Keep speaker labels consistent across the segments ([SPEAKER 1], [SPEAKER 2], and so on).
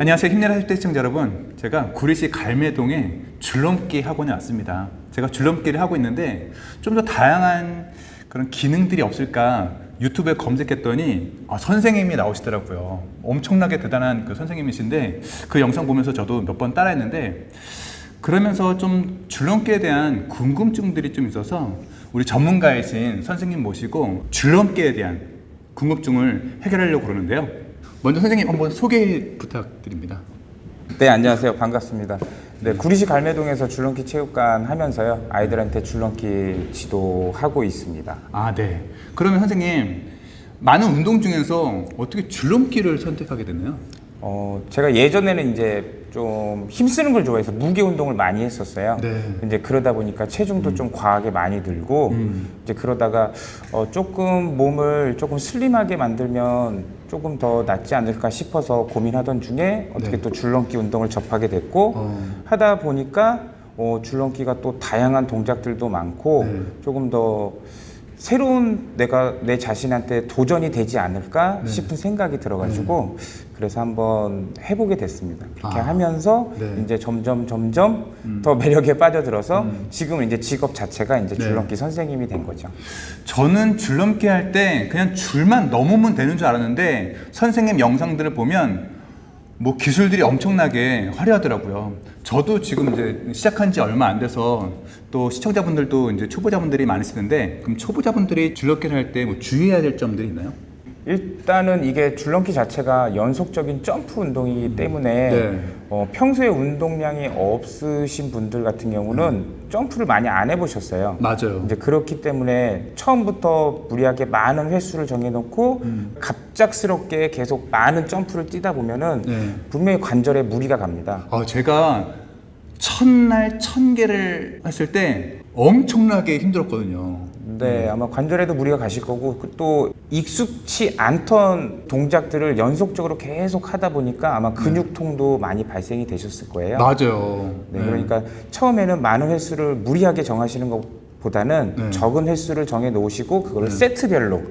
[SPEAKER 1] 안녕하세요. 힘내라 헬스 시청자 여러분. 제가 구리시 갈매동에 줄넘기 학원에 왔습니다. 제가 줄넘기를 하고 있는데 좀 더 다양한 그런 기능들이 없을까 유튜브에 검색했더니 선생님이 나오시더라고요. 엄청나게 대단한 그 선생님이신데 그 영상 보면서 저도 몇 번 따라했는데 그러면서 좀 줄넘기에 대한 궁금증들이 좀 있어서 우리 전문가이신 선생님 모시고 줄넘기에 대한 궁금증을 해결하려고 그러는데요. 먼저 선생님 한번 소개 부탁드립니다.
[SPEAKER 2] 네, 안녕하세요. 반갑습니다. 네, 구리시 갈매동에서 줄넘기 체육관 하면서요, 아이들한테 줄넘기 지도하고 있습니다.
[SPEAKER 1] 아, 네. 그러면 선생님, 많은 운동 중에서 어떻게 줄넘기를 선택하게 됐나요?
[SPEAKER 2] 제가 예전에는 이제 좀 힘쓰는 걸 좋아해서 무게 운동을 많이 했었어요.
[SPEAKER 1] 네.
[SPEAKER 2] 이제 그러다 보니까 체중도 좀 과하게 많이 들고, 이제 그러다가 조금 몸을 조금 슬림하게 만들면 조금 더 낫지 않을까 싶어서 고민하던 중에 어떻게
[SPEAKER 1] 네.
[SPEAKER 2] 또 줄넘기 운동을 접하게 됐고, 하다 보니까 줄넘기가 또 다양한 동작들도 많고,
[SPEAKER 1] 네.
[SPEAKER 2] 조금 더 새로운 내가 내 자신한테 도전이 되지 않을까 싶은 생각이 들어가지고 그래서 한번 해보게 됐습니다. 그렇게 하면서
[SPEAKER 1] 네.
[SPEAKER 2] 이제 점점 더 매력에 빠져들어서 지금은 이제 직업 자체가 이제
[SPEAKER 1] 네.
[SPEAKER 2] 줄넘기 선생님이 된 거죠.
[SPEAKER 1] 저는 줄넘기 할 때 그냥 줄만 넘으면 되는 줄 알았는데 선생님 영상들을 보면 뭐 기술들이 엄청나게 화려하더라고요. 저도 지금 이제 시작한 지 얼마 안 돼서 또 시청자분들도 이제 초보자분들이 많으시는데 그럼 초보자분들이 줄넘기를 할 때 뭐 주의해야 될 점들이 있나요?
[SPEAKER 2] 일단은 이게 줄넘기 자체가 연속적인 점프 운동이기 때문에
[SPEAKER 1] 네.
[SPEAKER 2] 평소에 운동량이 없으신 분들 같은 경우는 점프를 많이 안 해보셨어요.
[SPEAKER 1] 맞아요.
[SPEAKER 2] 이제 그렇기 때문에 처음부터 무리하게 많은 횟수를 정해놓고 갑작스럽게 계속 많은 점프를 뛰다 보면은
[SPEAKER 1] 네.
[SPEAKER 2] 분명히 관절에 무리가 갑니다.
[SPEAKER 1] 제가 첫날 1000개를 했을 때 엄청나게 힘들었거든요.
[SPEAKER 2] 네, 아마 관절에도 무리가 가실 거고 또 익숙치 않던 동작들을 연속적으로 계속 하다 보니까 아마 근육통도 많이 발생이 되셨을 거예요.
[SPEAKER 1] 맞아요.
[SPEAKER 2] 네, 그러니까 처음에는 많은 횟수를 무리하게 정하시는 것보다는 적은 횟수를 정해 놓으시고 그걸 세트별로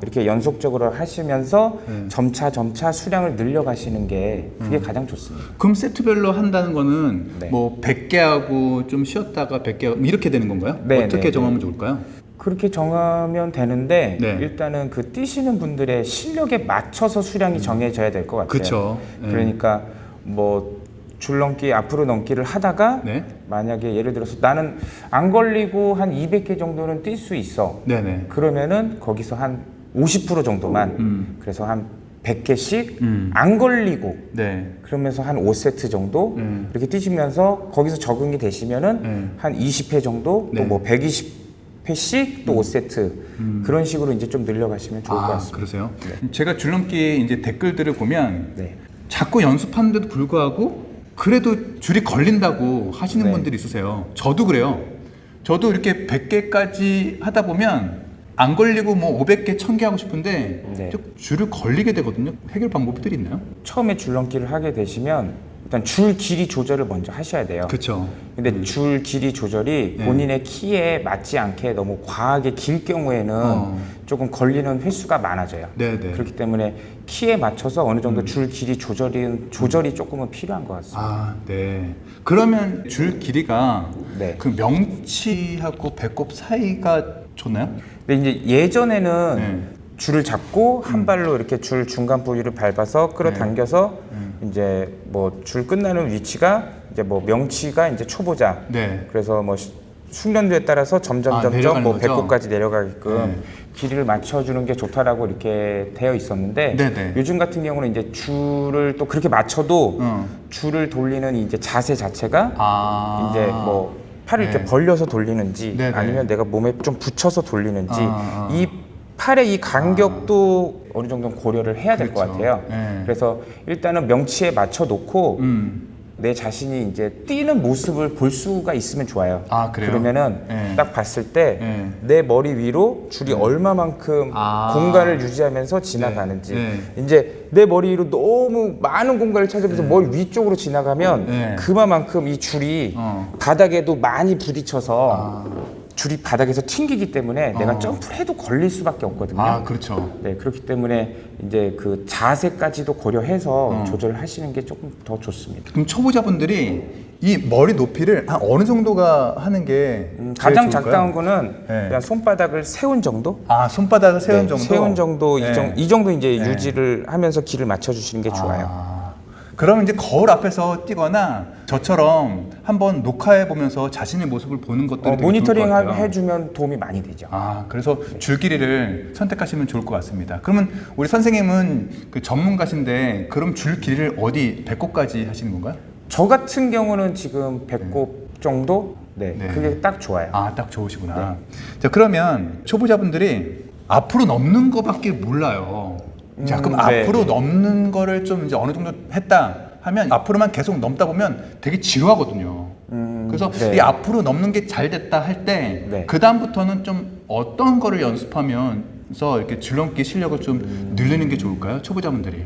[SPEAKER 2] 이렇게 연속적으로 하시면서 점차 수량을 늘려가시는 게 그게 가장 좋습니다.
[SPEAKER 1] 그럼 세트별로 한다는 거는
[SPEAKER 2] 네.
[SPEAKER 1] 뭐 100개 하고 좀 쉬었다가 100개 하고 이렇게 되는 건가요?
[SPEAKER 2] 네,
[SPEAKER 1] 어떻게
[SPEAKER 2] 네,
[SPEAKER 1] 정하면 좋을까요?
[SPEAKER 2] 그렇게 정하면 되는데
[SPEAKER 1] 네.
[SPEAKER 2] 일단은 그 뛰시는 분들의 실력에 맞춰서 수량이 정해져야 될 것 같아요.
[SPEAKER 1] 그쵸. 네.
[SPEAKER 2] 그러니까 뭐 줄넘기 앞으로 넘기를 하다가
[SPEAKER 1] 네.
[SPEAKER 2] 만약에 예를 들어서 나는 안 걸리고 한 200개 정도는 뛸 수 있어.
[SPEAKER 1] 네네.
[SPEAKER 2] 그러면은 거기서 한 50% 정도만 그래서 한 100개씩 안 걸리고
[SPEAKER 1] 네.
[SPEAKER 2] 그러면서 한 5세트 정도 이렇게 뛰시면서 거기서 적응이 되시면은 한 20회 정도
[SPEAKER 1] 네.
[SPEAKER 2] 또 뭐 120회씩 또 5세트 그런 식으로 이제 좀 늘려가시면 좋을 것 같습니다.
[SPEAKER 1] 그러세요? 제가 줄넘기 이제 댓글들을 보면
[SPEAKER 2] 네.
[SPEAKER 1] 자꾸 연습하는데도 불구하고 그래도 줄이 걸린다고 하시는
[SPEAKER 2] 네.
[SPEAKER 1] 분들이 있으세요. 저도 그래요. 저도 이렇게 100개까지 하다 보면 안 걸리고 뭐 500개, 1000개 하고 싶은데
[SPEAKER 2] 네.
[SPEAKER 1] 좀 줄을 걸리게 되거든요. 해결 방법들이 있나요?
[SPEAKER 2] 처음에 줄넘기를 하게 되시면 일단 줄 길이 조절을 먼저 하셔야 돼요.
[SPEAKER 1] 그렇죠.
[SPEAKER 2] 근데 줄 길이 조절이 본인의 키에 맞지 않게 너무 과하게 길 경우에는 조금 걸리는 횟수가 많아져요.
[SPEAKER 1] 네네.
[SPEAKER 2] 그렇기 때문에 키에 맞춰서 어느 정도 줄 길이 조절이 조금은 필요한 것 같습니다.
[SPEAKER 1] 아, 네. 그러면 줄 길이가
[SPEAKER 2] 네.
[SPEAKER 1] 그 명치하고 배꼽 사이가 좋나요?
[SPEAKER 2] 근데 이제 예전에는
[SPEAKER 1] 네.
[SPEAKER 2] 줄을 잡고 한 발로 이렇게 줄 중간 부위를 밟아서 끌어당겨서 이제 뭐 줄 끝나는 위치가 이제 뭐 명치가 이제 초보자.
[SPEAKER 1] 네.
[SPEAKER 2] 그래서 뭐 숙련도에 따라서 점점
[SPEAKER 1] 내려가는
[SPEAKER 2] 뭐
[SPEAKER 1] 거죠?
[SPEAKER 2] 배꼽까지 내려가게끔 길이를 맞춰주는 게 좋다라고 이렇게 되어 있었는데
[SPEAKER 1] 네네.
[SPEAKER 2] 요즘 같은 경우는 이제 줄을 또 그렇게 맞춰도 줄을 돌리는 이제 자세 자체가 이제 뭐 팔을 이렇게 벌려서 돌리는지
[SPEAKER 1] 네네.
[SPEAKER 2] 아니면 내가 몸에 좀 붙여서 돌리는지 이 팔의 이 간격도 어느 정도는 고려를 해야 될 것
[SPEAKER 1] 그렇죠.
[SPEAKER 2] 같아요.
[SPEAKER 1] 네.
[SPEAKER 2] 그래서 일단은 명치에 맞춰 놓고 내 자신이 이제 뛰는 모습을 볼 수가 있으면 좋아요.
[SPEAKER 1] 아, 그래요?
[SPEAKER 2] 그러면은
[SPEAKER 1] 네.
[SPEAKER 2] 딱 봤을 때 내 머리 위로 줄이 얼마만큼 공간을 유지하면서 지나가는지 이제 내 머리 위로 너무 많은 공간을 찾으면서 머리 위쪽으로 지나가면 그만큼 이 줄이 바닥에도 많이 부딪혀서 줄이 바닥에서 튕기기 때문에 내가 점프를 해도 걸릴 수밖에 없거든요.
[SPEAKER 1] 아, 그렇죠.
[SPEAKER 2] 네, 그렇기 때문에 이제 그 자세까지도 고려해서 조절하시는 게 조금 더 좋습니다.
[SPEAKER 1] 그럼 초보자분들이 이 머리 높이를 한 어느 정도가 하는 게
[SPEAKER 2] 가장
[SPEAKER 1] 제일 좋을까요?
[SPEAKER 2] 적당한 거는
[SPEAKER 1] 네.
[SPEAKER 2] 그냥 손바닥을 세운 정도?
[SPEAKER 1] 아, 손바닥을 세운
[SPEAKER 2] 네,
[SPEAKER 1] 정도?
[SPEAKER 2] 세운 정도
[SPEAKER 1] 네.
[SPEAKER 2] 이 정도 이제 유지를 하면서 길을 맞춰 주시는 게 좋아요.
[SPEAKER 1] 아, 그러면 이제 거울 앞에서 뛰거나 저처럼 한번 녹화해 보면서 자신의 모습을 보는 것도 되게
[SPEAKER 2] 모니터링
[SPEAKER 1] 좋을 것 같아요.
[SPEAKER 2] 해주면 도움이 많이 되죠.
[SPEAKER 1] 아, 그래서 줄 길이를 선택하시면 좋을 것 같습니다. 그러면 우리 선생님은 그 전문가신데 그럼 줄 길이를 어디 배꼽까지 하시는 건가요?
[SPEAKER 2] 저 같은 경우는 지금 배꼽 정도? 네,
[SPEAKER 1] 네.
[SPEAKER 2] 그게 딱 좋아요.
[SPEAKER 1] 아, 딱 좋으시구나. 자, 그러면 초보자분들이 앞으로 넘는 거밖에 몰라요. 자, 그럼
[SPEAKER 2] 네.
[SPEAKER 1] 앞으로 넘는 거를 좀 이제 어느 정도 했다 하면 앞으로만 계속 넘다 보면 되게 지루하거든요. 그래서
[SPEAKER 2] 네.
[SPEAKER 1] 이 앞으로 넘는 게 잘 됐다 할 때
[SPEAKER 2] 네.
[SPEAKER 1] 그 다음부터는 좀 어떤 거를 연습하면서 이렇게 줄넘기 실력을 좀 늘리는 게 좋을까요? 초보자분들이.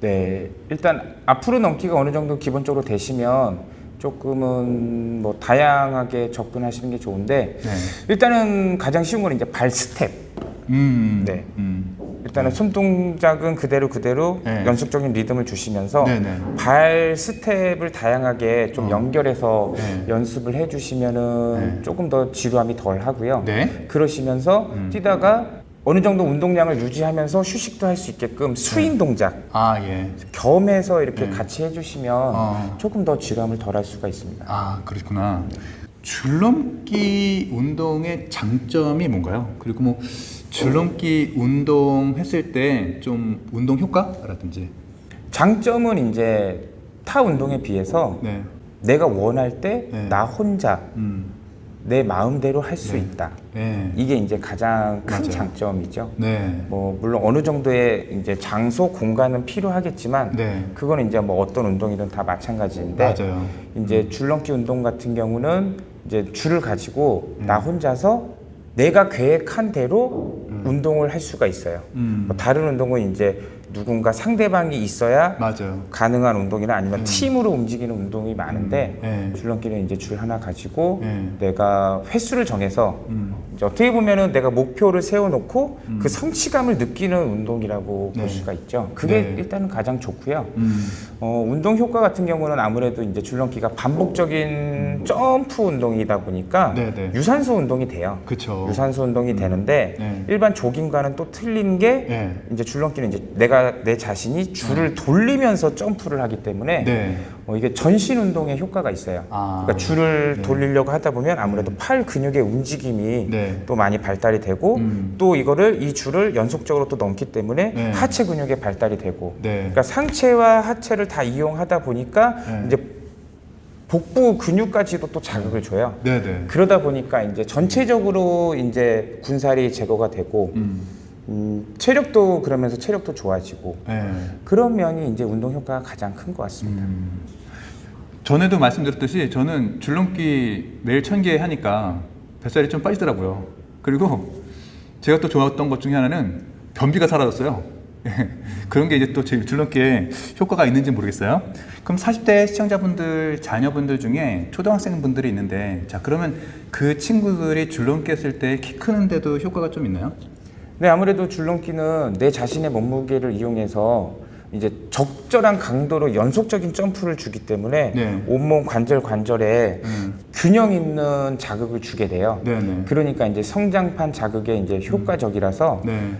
[SPEAKER 2] 네, 일단 앞으로 넘기가 어느 정도 기본적으로 되시면 조금은 뭐 다양하게 접근하시는 게 좋은데
[SPEAKER 1] 네.
[SPEAKER 2] 일단은 가장 쉬운 건 이제 발 스텝. 네. 일단은 손 동작은 그대로
[SPEAKER 1] 네.
[SPEAKER 2] 연속적인 리듬을 주시면서
[SPEAKER 1] 네네.
[SPEAKER 2] 발 스텝을 다양하게 좀 연결해서
[SPEAKER 1] 네.
[SPEAKER 2] 연습을 해주시면은 조금 더 지루함이 덜 하고요.
[SPEAKER 1] 네.
[SPEAKER 2] 그러시면서 뛰다가 어느 정도 운동량을 유지하면서 휴식도 할 수 있게끔 스윙 동작
[SPEAKER 1] 아, 예.
[SPEAKER 2] 겸해서 이렇게 같이 해주시면
[SPEAKER 1] 어.
[SPEAKER 2] 조금 더 지루함을 덜 할 수가 있습니다.
[SPEAKER 1] 아, 그렇구나. 줄넘기 운동의 장점이 뭔가요? 그리고 뭐 줄넘기 운동 했을 때 좀 운동 효과라든지.
[SPEAKER 2] 장점은 이제 타 운동에 비해서
[SPEAKER 1] 네.
[SPEAKER 2] 내가 원할 때
[SPEAKER 1] 네.
[SPEAKER 2] 나 혼자
[SPEAKER 1] 음.
[SPEAKER 2] 내 마음대로 할 수 있다.
[SPEAKER 1] 네.
[SPEAKER 2] 이게 이제 가장 큰
[SPEAKER 1] 맞아요.
[SPEAKER 2] 장점이죠.
[SPEAKER 1] 네.
[SPEAKER 2] 뭐 물론 어느 정도의 이제 장소, 공간은 필요하겠지만
[SPEAKER 1] 네.
[SPEAKER 2] 그거는 이제 뭐 어떤 운동이든 다 마찬가지인데
[SPEAKER 1] 맞아요.
[SPEAKER 2] 이제 줄넘기 운동 같은 경우는 이제 줄을 가지고 나 혼자서 내가 계획한 대로 운동을 할 수가 있어요. 뭐 다른 운동은 이제 누군가 상대방이 있어야
[SPEAKER 1] 맞아요.
[SPEAKER 2] 가능한 운동이나 아니면 팀으로 움직이는 운동이 많은데
[SPEAKER 1] 네.
[SPEAKER 2] 줄넘기는 이제 줄 하나 가지고
[SPEAKER 1] 네.
[SPEAKER 2] 내가 횟수를 정해서 이제 어떻게 보면은 내가 목표를 세워놓고 그 성취감을 느끼는 운동이라고
[SPEAKER 1] 네.
[SPEAKER 2] 볼 수가 있죠. 그게
[SPEAKER 1] 네.
[SPEAKER 2] 일단은 가장 좋고요. 운동 효과 같은 경우는 아무래도 이제 줄넘기가 반복적인 점프 운동이다 보니까
[SPEAKER 1] 네, 네.
[SPEAKER 2] 유산소 운동이 돼요.
[SPEAKER 1] 그쵸.
[SPEAKER 2] 유산소 운동이 되는데
[SPEAKER 1] 네.
[SPEAKER 2] 일반 조깅과는 또 틀린 게
[SPEAKER 1] 네.
[SPEAKER 2] 이제 줄넘기는 이제 내 자신이 줄을 돌리면서 점프를 하기 때문에
[SPEAKER 1] 네.
[SPEAKER 2] 이게 전신 운동에 효과가 있어요.
[SPEAKER 1] 아.
[SPEAKER 2] 그러니까 줄을 돌리려고 하다 보면 아무래도 팔 근육의 움직임이
[SPEAKER 1] 네.
[SPEAKER 2] 또 많이 발달이 되고 또 이 줄을 연속적으로 또 넘기 때문에
[SPEAKER 1] 네.
[SPEAKER 2] 하체 근육의 발달이 되고
[SPEAKER 1] 네.
[SPEAKER 2] 그러니까 상체와 하체를 다 이용하다 보니까
[SPEAKER 1] 네.
[SPEAKER 2] 이제 복부 근육까지도 또 자극을 줘요.
[SPEAKER 1] 네네.
[SPEAKER 2] 그러다 보니까 이제 전체적으로 이제 군살이 제거가 되고 체력도 그러면서 체력도 좋아지고
[SPEAKER 1] 네.
[SPEAKER 2] 그런 면이 이제 운동 효과가 가장 큰 것 같습니다.
[SPEAKER 1] 전에도 말씀드렸듯이 저는 줄넘기 매일 1000개 하니까 뱃살이 좀 빠지더라고요. 그리고 제가 또 좋았던 것 중에 하나는 변비가 사라졌어요. 그런 게 이제 또 제 줄넘기에 효과가 있는지 모르겠어요. 그럼 40대 시청자분들, 자녀분들 중에 초등학생분들이 있는데 자, 그러면 그 친구들이 줄넘기 했을 때 키 크는데도 효과가 좀 있나요?
[SPEAKER 2] 네, 아무래도 줄넘기는 내 자신의 몸무게를 이용해서 이제 적절한 강도로 연속적인 점프를 주기 때문에
[SPEAKER 1] 네.
[SPEAKER 2] 온몸 관절에 균형 있는 자극을 주게 돼요.
[SPEAKER 1] 네네.
[SPEAKER 2] 그러니까 이제 성장판 자극에 이제 효과적이라서
[SPEAKER 1] 네.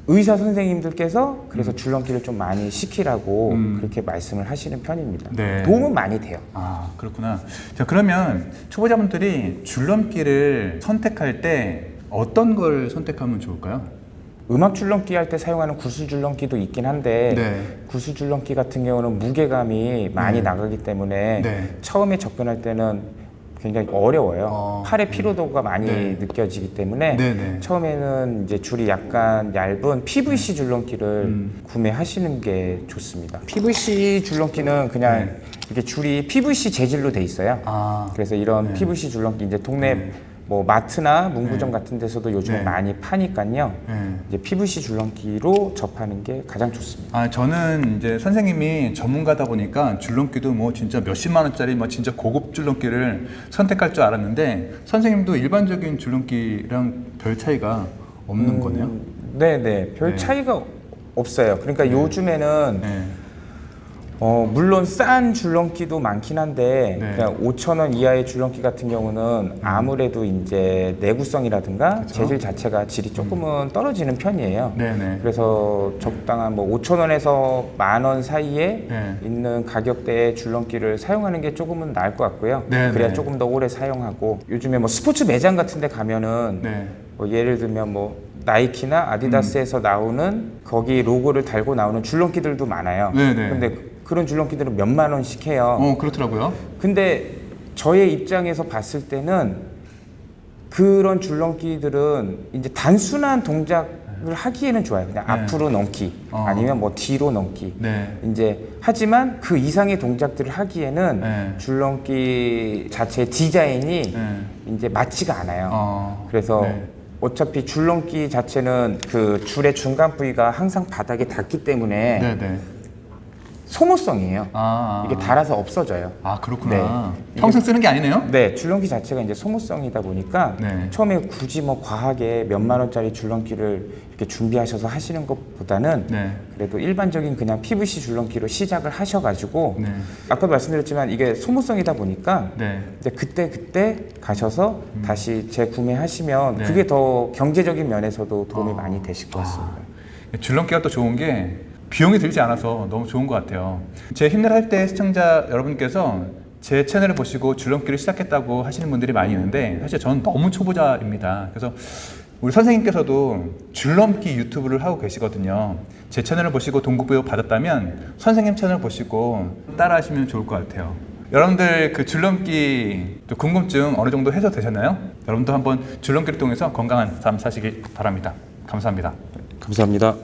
[SPEAKER 2] 의사 선생님들께서 그래서 줄넘기를 좀 많이 시키라고 그렇게 말씀을 하시는 편입니다.
[SPEAKER 1] 네.
[SPEAKER 2] 도움은 많이 돼요.
[SPEAKER 1] 아, 그렇구나. 자, 그러면 초보자분들이 줄넘기를 선택할 때 어떤 걸 선택하면 좋을까요?
[SPEAKER 2] 음악 줄넘기 할 때 사용하는 구슬 줄넘기도 있긴 한데
[SPEAKER 1] 네.
[SPEAKER 2] 구슬 줄넘기 같은 경우는 무게감이 많이 나가기 때문에
[SPEAKER 1] 네.
[SPEAKER 2] 처음에 접근할 때는 굉장히 어려워요. 팔의 피로도가 많이
[SPEAKER 1] 네.
[SPEAKER 2] 느껴지기 때문에
[SPEAKER 1] 네네.
[SPEAKER 2] 처음에는 이제 줄이 약간 얇은 PVC 줄넘기를 구매하시는 게 좋습니다. PVC 줄넘기는 그냥
[SPEAKER 1] 네.
[SPEAKER 2] 이렇게 줄이 PVC 재질로 돼 있어요.
[SPEAKER 1] 아,
[SPEAKER 2] 그래서 이런 PVC 줄넘기 이제 동네 뭐 마트나 문구점 같은 데서도 요즘에 많이 파니까요. 이제 PVC 줄넘기로 접하는 게 가장 좋습니다.
[SPEAKER 1] 아, 저는 이제 선생님이 전문가다 보니까 줄넘기도 뭐 진짜 몇십만 원짜리 뭐 진짜 고급 줄넘기를 선택할 줄 알았는데 선생님도 일반적인 줄넘기랑 별 차이가 없는 거네요?
[SPEAKER 2] 네네. 별 차이가 없어요. 그러니까 요즘에는 물론 싼 줄넘기도 많긴 한데 그냥 5,000원 이하의 줄넘기 같은 경우는 아무래도 이제 내구성이라든가 재질 자체가 질이 조금은 떨어지는 편이에요. 그래서 적당한 뭐 5,000원에서 10,000원 사이에 있는 가격대의 줄넘기를 사용하는 게 조금은 나을 것 같고요. 그래야 조금 더 오래 사용하고 요즘에 뭐 스포츠 매장 같은 데 가면은 뭐 예를 들면 뭐 나이키나 아디다스에서 나오는 거기 로고를 달고 나오는 줄넘기들도 많아요. 근데 그런 줄넘기들은 몇만 원씩 해요.
[SPEAKER 1] 그렇더라고요.
[SPEAKER 2] 근데 저의 입장에서 봤을 때는 그런 줄넘기들은 이제 단순한 동작을 하기에는 좋아요. 그냥 앞으로 넘기 아니면 뭐 뒤로 넘기. 이제 하지만 그 이상의 동작들을 하기에는 줄넘기 자체의 디자인이 이제 맞지가 않아요. 그래서 어차피 줄넘기 자체는 그 줄의 중간 부위가 항상 바닥에 닿기 때문에 소모성이에요. 이게 닳아서 없어져요.
[SPEAKER 1] 아, 그렇구나. 평생 쓰는 게 아니네요?
[SPEAKER 2] 네, 줄넘기 자체가 이제 소모성이다 보니까 처음에 굳이 뭐 과하게 몇만 원짜리 줄넘기를 이렇게 준비하셔서 하시는 것보다는 그래도 일반적인 그냥 PVC 줄넘기로 시작을 하셔가지고 아까도 말씀드렸지만 이게 소모성이다 보니까 이제 그때 가셔서 다시 재구매하시면 그게 더 경제적인 면에서도 도움이 많이 되실 것 같습니다.
[SPEAKER 1] 줄넘기가 또 좋은 게 비용이 들지 않아서 너무 좋은 것 같아요. 제 힘내라 할 때 시청자 여러분께서 제 채널을 보시고 줄넘기를 시작했다고 하시는 분들이 많이 있는데 사실 저는 너무 초보자입니다. 그래서 우리 선생님께서도 줄넘기 유튜브를 하고 계시거든요. 제 채널을 보시고 동기부여 받았다면 선생님 채널 보시고 따라 하시면 좋을 것 같아요. 여러분들 그 줄넘기 궁금증 어느 정도 해소되셨나요? 여러분도 한번 줄넘기를 통해서 건강한 삶 사시길 바랍니다. 감사합니다.
[SPEAKER 2] 감사합니다.